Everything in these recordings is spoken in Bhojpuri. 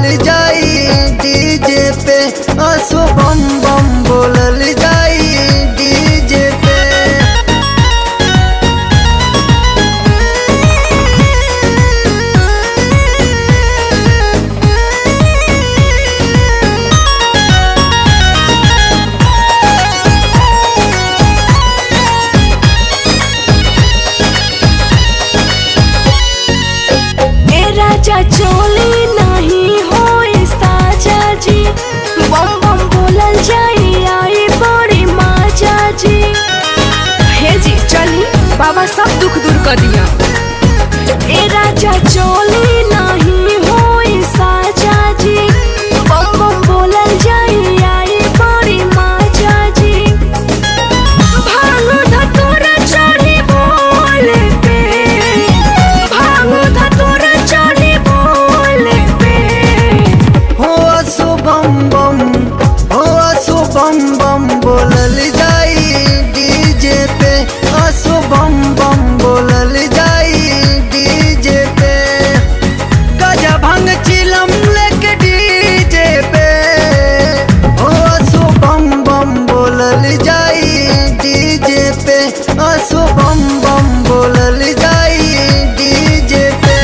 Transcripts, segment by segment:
बोलल जाई डीजे पे, असो बम बम बोलल जाई डीजे पे। चोली नहीं हो साजा जी, बम बम बोलल जाई आई बड़ी माजा जी। हे जी चली, बाबा सब दुख दूर कर दिया। ए राजा चोली नहीं हो साजा जी, बम बम बोलल जाई आई बड़ी माजा जी। भांग धतूरा चढ़ी बोले पे, भांग धतूरा बम बम बोलल जाई डीजे पे, असो बम बम बोलल जाई डीजे पे। गजा भंग चिलम लेके डीजे पे, हो असो बम बम बोलल जाई डीजे पे, असो बम बम बोलल जाई डीजे पे।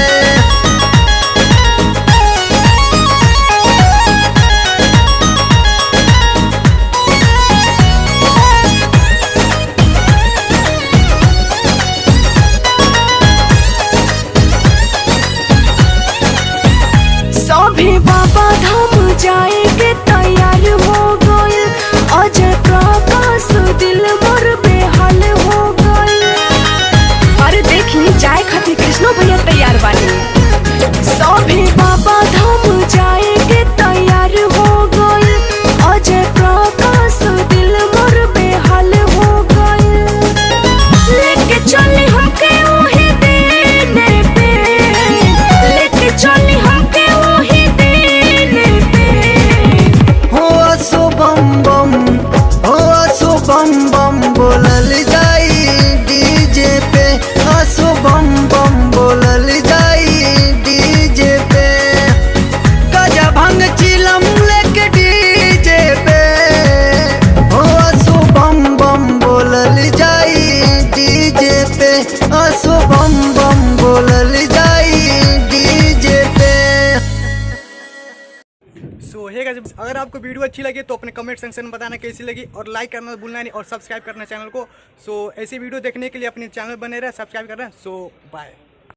सभी बाबा धाम जाएंगे तैयार हो गए, अजय प्रकाश दिल मोर बेहाल हो गए। अरे देखी जाए खातिर कृष्णो भैया तैयार बानी। सभी बाबा धाम जाएंगे तैयार हो गए, अजय प्रकाश दिल मोर बेहाल हो गए। लेके चली हमके ओही देने पे, लेके चली हमके बम बम बोलल जाई डीजे पे, असो बम बम बोलल जाई डीजे पे। गजा भंग चिलम लेके डीजे पे, हो असो बम बम बोलल जाई डीजे पे, असो बम बम बोलल जाई डीजे पे। सो हे गाइस, अगर आपको वीडियो अच्छी लगी तो अपने कमेंट सेक्शन में बताना कैसी लगी, और लाइक करना भूलना नहीं, और सब्सक्राइब करना चैनल को। सो ऐसी वीडियो देखने के लिए अपने चैनल बने रहे, सब्सक्राइब करना। सो बाय।